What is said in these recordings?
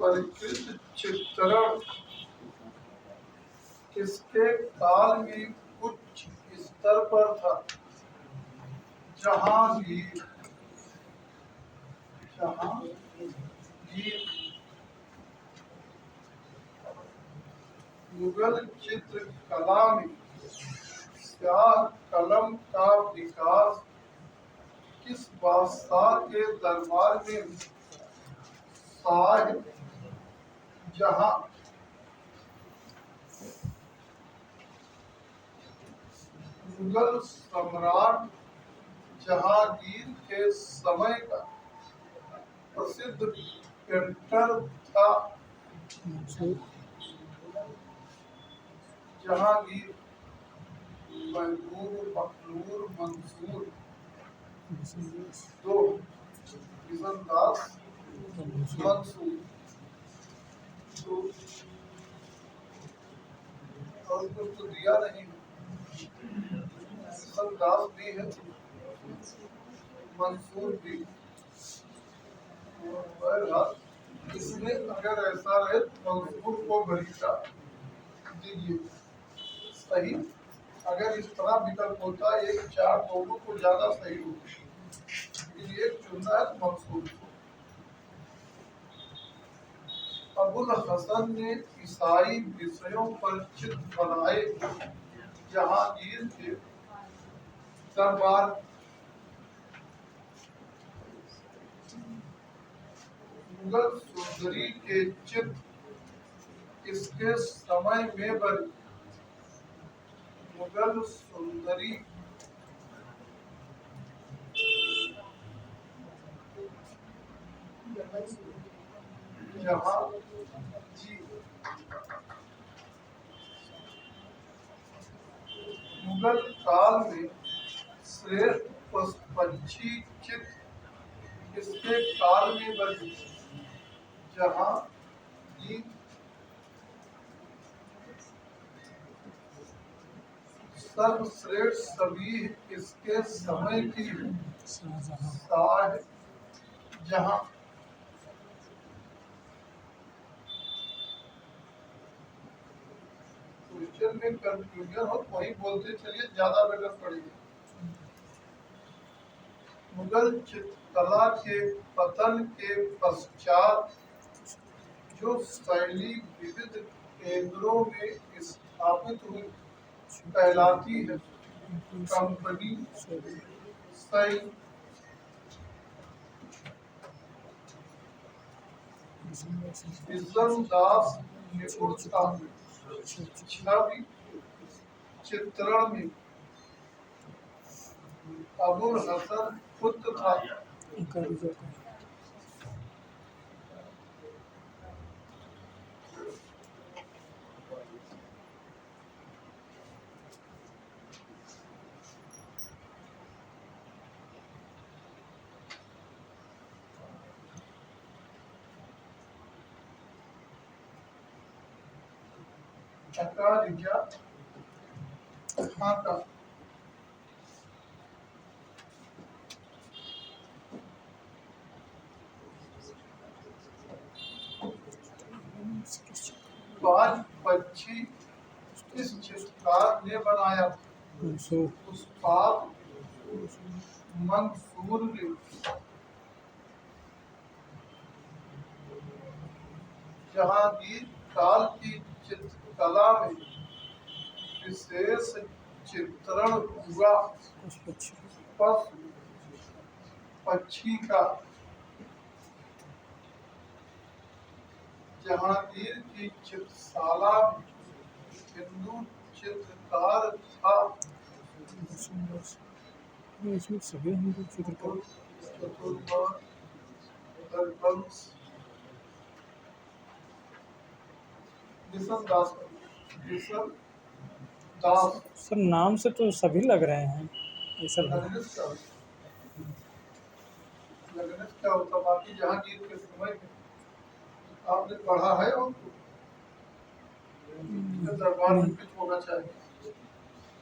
परिकृत चित्रण किसके काल में उच्च स्तर पर था? जहांगीर। मुगल चित्रकला में स्याह कलम का विकास किस बादशाह के दरबार में? शाहजहां। मुगल सम्राट जहांगीर के समय का प्रसिद्ध पेंटर था? जहांगीर, महबूब, मखनूर, मंसूर। दो, बिजनदास, मंसूर। तो और कुछ तो दिया नहीं। बिजनदास भी है, मंसूर भी। इसमें अगर ऐसा रहे तो मंसूर को गरीबा दीजिए। सही। अगर इस तरह विकल्प होता है 1, 4 दोनों को ज्यादा सही होता, लेकिन एक चुनना है तो मंसूर को। अबुल हसन ने ईसाई विषयों पर चित्र बनाए जहांगीर के दरबार। मुगल सुंदरी के चित्र इसके समय में बने? मुगल सुंदरी जहांगीर। मुगल काल में श्रेष्ठ पक्षी चित्र इसके काल में बने? जहांगीर। सर्वश्रेष्ठ सभी इसके समय की? शाहजहां। क्वेश्चन में कंफ्यूजन हो वही बोलते चलिए, ज्यादा बेटर पड़ेगी। मुगल चित्रकला के पतन के पश्चात जो शैली विविध केंद्रों में स्थापित हुई कहलाती है? कंपनी, शैली। बिजनदास निपुण था छवि चित्रण में। अबुल हसन खुद था? अकालिजा खाका। बाज पक्षी किस चित्रकार ने बनाया? उस्ताद मंसूर ने। जहांगीर काल की चित्रकला में विशेष चित्रण हुआ पशु पक्षी का? जहांगीर की चित्रशाला में हिंदू चित्रकार था? इसमें सभी हिंदू चित्रकार। सर नाम से तो सभी लग रहे हैं ऐसा क्या होता? बाकी जहांगीर के समय में आपने पढ़ा है और दरबार में कुछ होना चाहिए।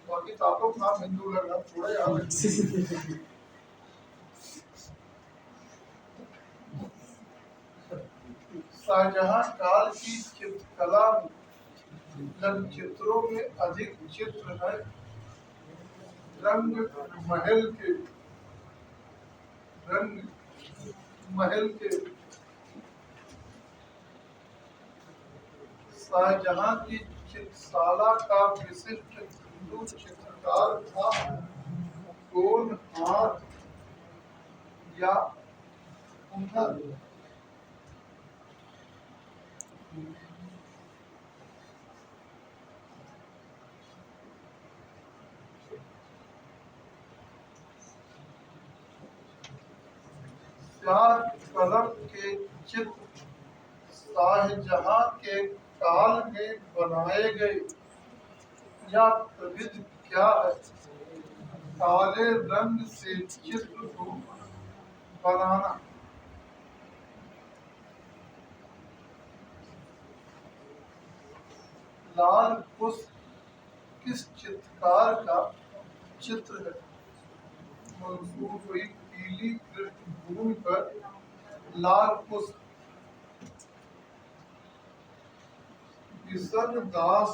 बाकी तो आप लोग नाम हिंदू लग रहा थोड़ा याद शाहजहां काल की चित्रकला में लघु चित्रों में अधिक चित्र है। रंग महल के रंग महल के शाहजहां की चित्रशाला का विशिष्ट हिंदू चित्रकार था। गोल हाथ या हुनर शाह कलम के चित्र शाहजहां के काल में बनाए गए। यह प्रविधि क्या है? काले रंग से चित्र को बनाना। लाल पुष्प किस चित्रकार का चित्र है? मंसूर हुई पीली पृष्ठभूमि पर लाल पुष्प। किशन दास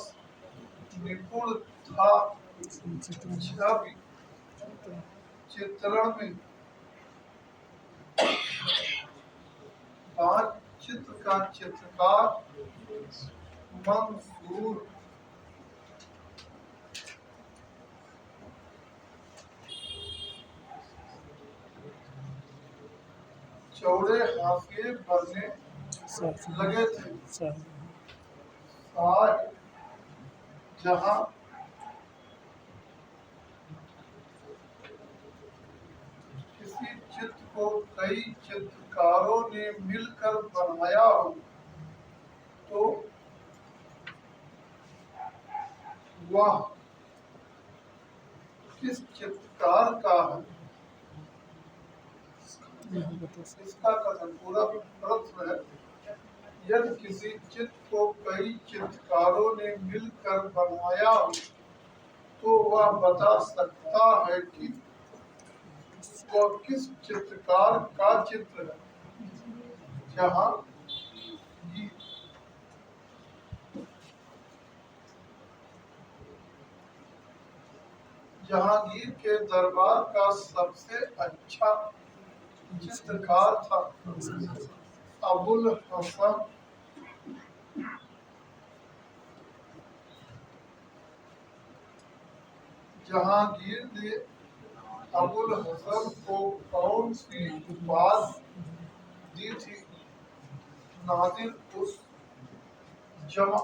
निपुण था छवि चित्रण में। पांच चित्र का चित्रकार मंसूर। चौड़े हाशिए बनने लगे थे। शाहजहां किसी चित्र को कई चित्रकारों ने मिलकर बनाया हो तो वह किस चित्रकार का है? इसका कथन पूरा प्रश्न है। यदि किसी चित्र को कई चित्रकारों ने मिलकर बनाया हो तो वह बता सकता है कि वह किस चित्रकार का चित्र है। जहांगीर के दरबार का सबसे अच्छा चित्रकार था अबुल हसन। जहांगीर ने अबुल हसन को कौन सी उपाधि दी थी? नादिर उस जमा।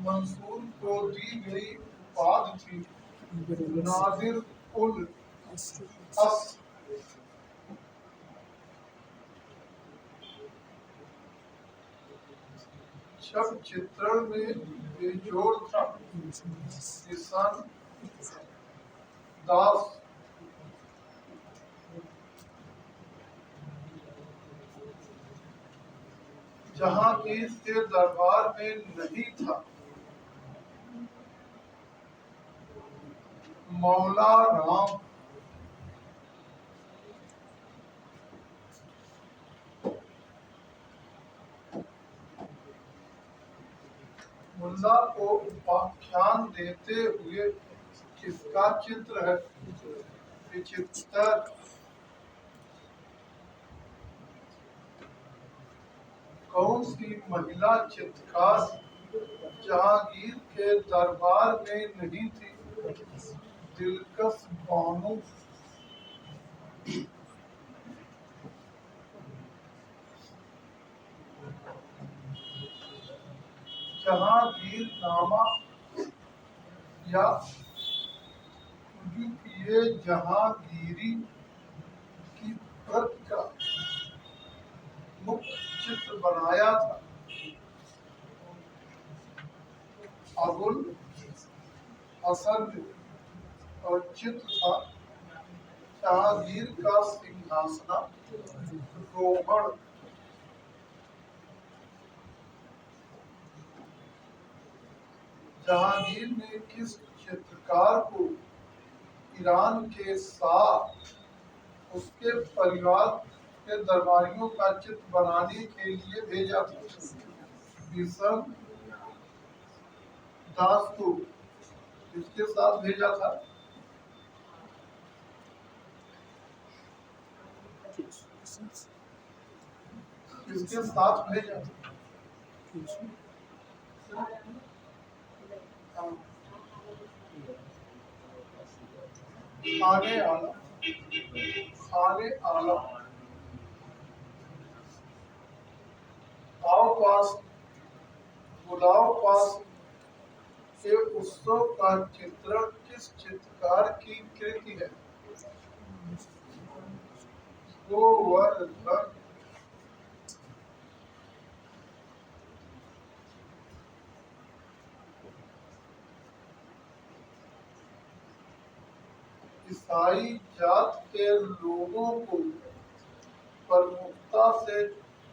मंसूर को दी गई उपाधि थी नादिर उल अस। शब्द चित्रण में बेजोड़ था किशन दास। जहांगीर के दरबार में नहीं था मौला राम। मुल्ला को उपाख्यान देते हुए किसका चित्र है? विचित्र। कौन सी महिला चित्रकार जहांगीर के दरबार में नहीं थी? दिलकश बानो। जहांगीर नामा या ये जहांगीरी की प्रति का मुख्य चित्र बनाया था अबुल हसन और चित्र था जहांगीर का सिंहासनारोहण। जहांगीर ने किस चित्रकार को ईरान के शाह उसके परिवार के दरबारियों का चित्र बनाने के लिए भेजा था। विषम दास को इसके साथ भेजा था। इसके साथ भेजा था। आने आला, आने आला, आओ पास, बुलाओ पास के उत्सव का चित्रण किस चित्रकार की कृति है? गोवर्धन। ईसाई जात के लोगों को प्रमुखता से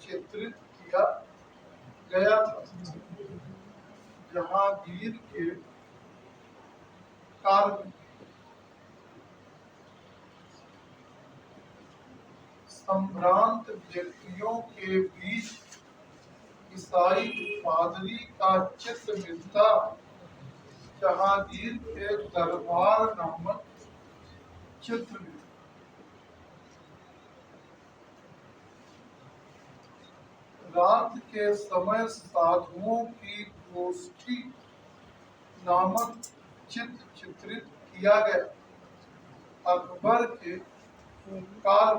चित्रित किया गया था। जहांगीर के काल में संभ्रांत व्यक्तियों के बीच ईसाई पादरी का चित्र मिलता जहांगीर के दरबार नामक चित्र में। रात के समय साधुओं की गोष्ठी नामक चित्र चित्रित किया गया। अकबर के काल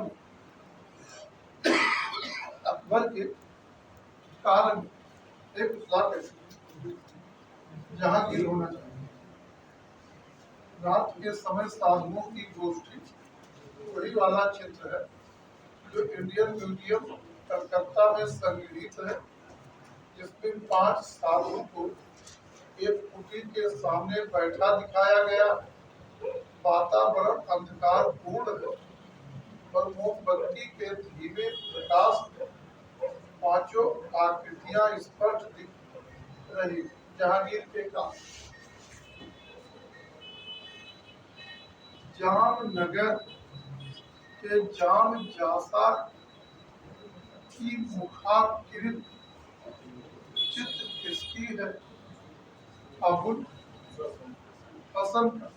में एक जहांगीर होना चाहिए। रात के समय साधुओं की गोष्ठी वही वाला चित्र है जो इंडियन म्यूजियम कलकत्ता में संग्रहित है, जिसमें 5 साधुओं को एक कुटी के सामने बैठा दिखाया गया। वातावरण अंधकारपूर्ण है और मोमबत्ती के धीमे प्रकाश में 5 आकृतियां स्पष्ट दिख रही। जहांगीर के काम जामनगर के जाम जासा की मुखाकृत चित्र किसकी है? अबुल हसन का।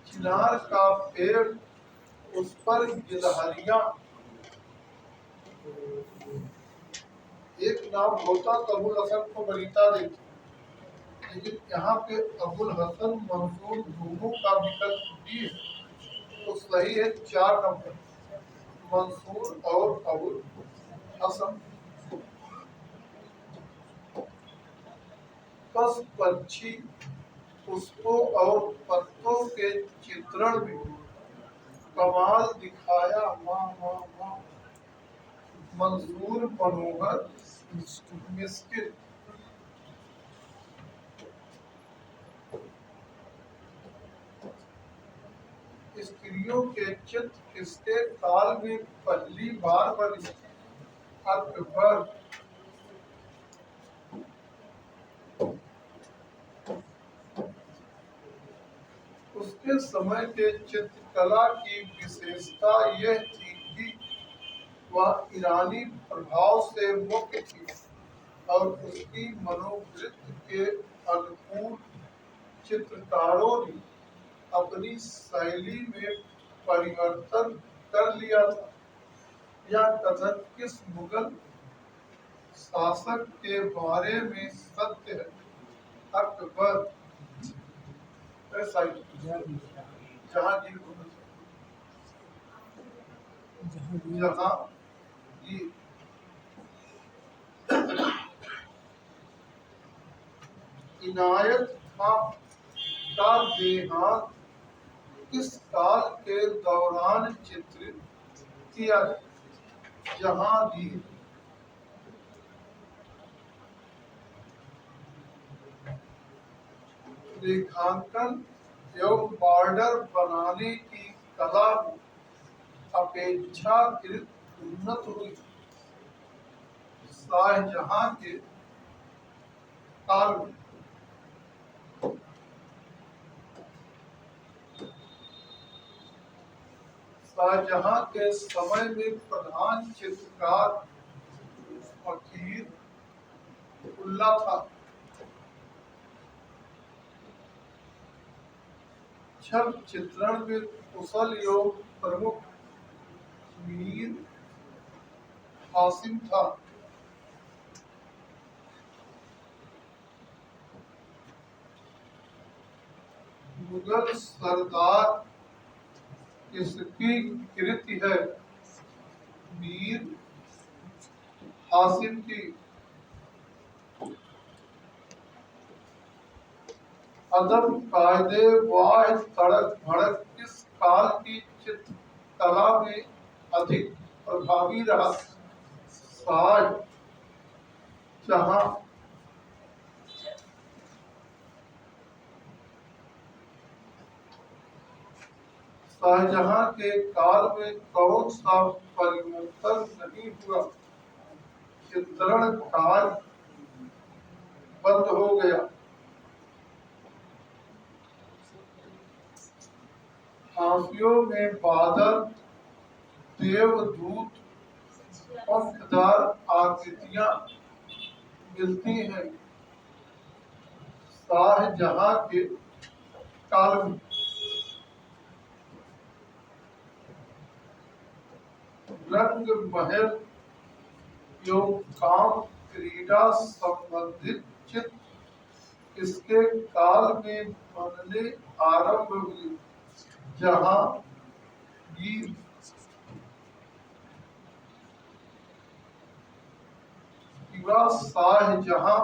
चिनार का पेड़, उस पर गिलहरियां। एक नाम होता तो अबुल हसन को वरीता देती, लेकिन यहाँ पे अबुल हसन मंसूर दोनों का विकल्प भी है, तो सही है 4 नंबर, मंसूर और अबुल हसन। पशु पक्षी, पुष्पों और पत्तों के चित्रण में कमाल दिखाया मंसूर मनोहर मिस्किल। स्त्रियों के चित्र किसके काल में पहली बार बने? अकबर। उसके समय के चित्रकला की विशेषता यह थी कि वह ईरानी प्रभाव से मुक्त थी और उसकी मनोवृत्ति के अनुकूल चित्रकारों ने अपनी शैली में परिवर्तन कर लिया था। यह कथन किस मुगल शासक के बारे में सत्य है? अकबर। जहांगीर इनायत खां का देहांत किस काल के दौरान चित्रित किया? जहांगीर। रेखांकन एवं बॉर्डर बनाने की कला में अपेक्षाकृत उन्नत हुई शाहजहां के काल में। शाहजहां के समय में प्रधान चित्रकार फकीर उल्ला था। छवि चित्रण में कुशल एवं प्रमुख मीर हासिम था। मुगल सरदार इसकी कृति है। मीर हासिम की अदब कायदे वाह तड़क भड़क किस काल की चित्रकला में अधिक प्रभावी रहा? शाहजहां शाहजहां के काल में कौन सा परिवर्तन नहीं हुआ? चित्रण कार्य बंद हो गया। हाशियों में बादल, देवदूत, पंखदार आकृतियां मिलती हैं। शाहजहां के काल में रंग महल एवं काम क्रीड़ा संबंधित चित्र इसके काल में बनने आरंभ हुए। जहां गीर शाहजहां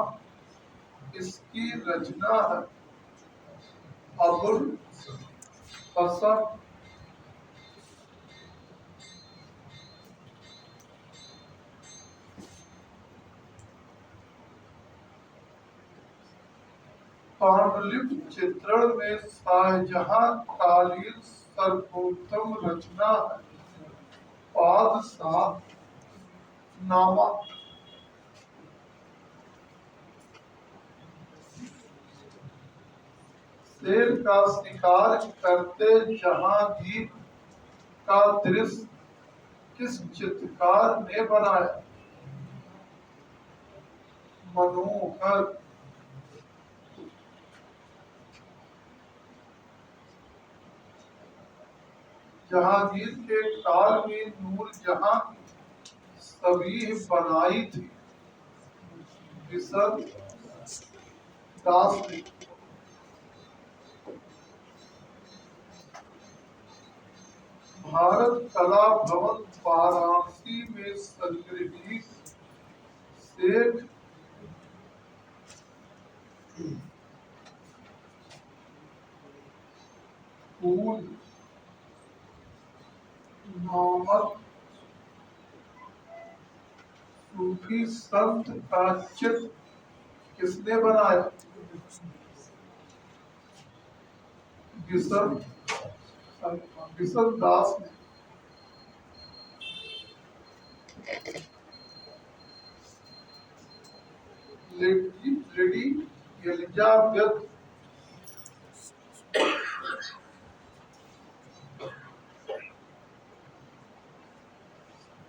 इसकी रचना है। अबुल हसन पांडुलिपि चित्रण में शाहजहां कालीन सर्वोत्तम रचना है। बादशाह नामा शेर का शिकार करते जहांगीर का दृश्य किस चित्रकार ने बनाया? मनोहर जहांगीर के काल में नूरजहां सभी बनाई थी। बिशन दास ने भारत कला भवन वाराणसी में संग्रहित शेख फूल नामक सूफी संत का चित्र किसने बनाया? बिशन दास ने। लेडी एलिजाबेथ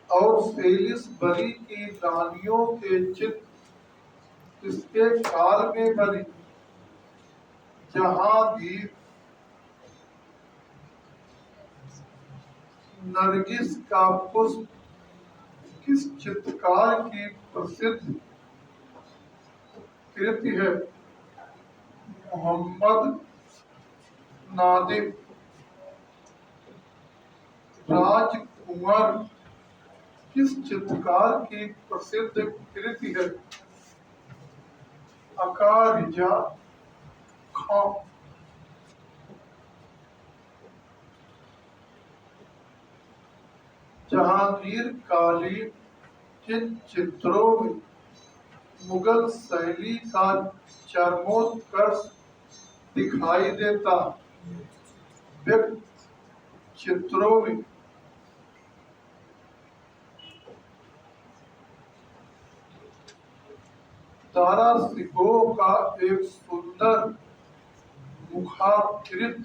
और सेलिसबरी की रानियों के चित्र इसके काल में बने। जहांगीर नरगिस का पुष्प किस चित्रकार की प्रसिद्ध कृति है? मोहम्मद नादिम। राजकुंवर किस चित्रकार की प्रसिद्ध कृति है? अकारिजा खां। जहांगीर कालीन जिन चित्रों में मुगल शैली का चरमोत्कर्ष दिखाई देता, व्यक्ति चित्रों में तारा सिकोह का एक सुंदर मुखाकृत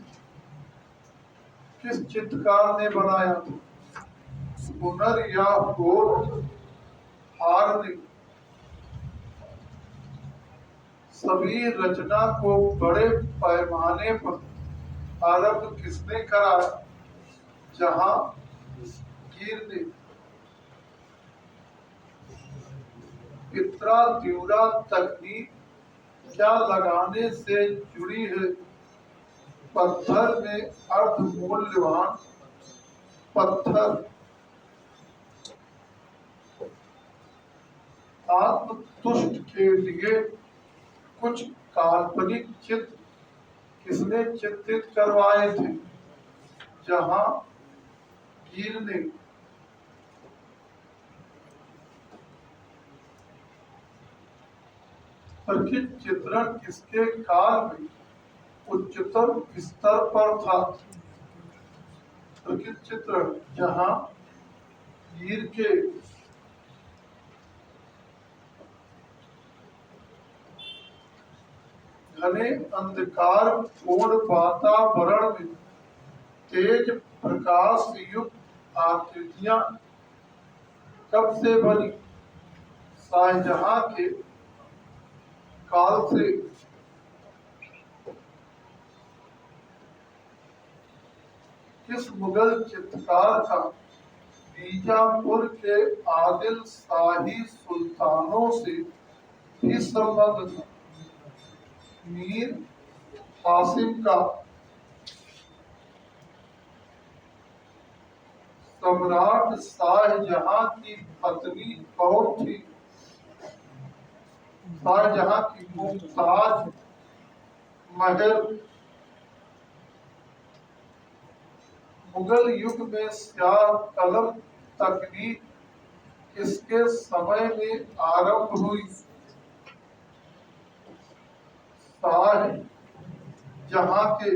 किस चित्रकार ने बनाया था? हुनर या होठ हार ने? सभी रचना को बड़े पैमाने पर आरंभ किसने कराया? जहांगीर ने। इतरा त्यूरा तकनीक क्या लगाने से जुड़ी है? पत्थर में अर्ध मूल्यवान पत्थर। आत्मतुष्ट के लिए कुछ काल्पनिक चित्र किसने चित्रित करवाए थे? जहांगीर ने। प्रकृति चित्रण किसके काल में उच्चतम स्तर पर था? प्रकृति चित्रण जहांगीर के। घने अंधकार पूर्ण वातावरण में तेज प्रकाश युक्त आकृतियां कब से बनी? शाहजहां के काल से। किस मुगल चित्रकार का बीजापुर के आदिल शाही सुल्तानों से भी संबंध था? मीर कासिम का। सम्राट शाहजहां की पत्नी कौन थी? शाहजहां की मुमताज महल। मुगल युग में स्याह कलम तकनीक किसके समय में आरंभ हुई? शाहजहां के।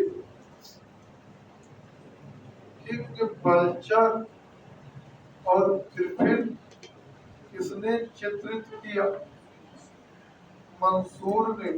किंग बल्चर और ग्रिफिन किसने चित्रित किया? मंसूर ने।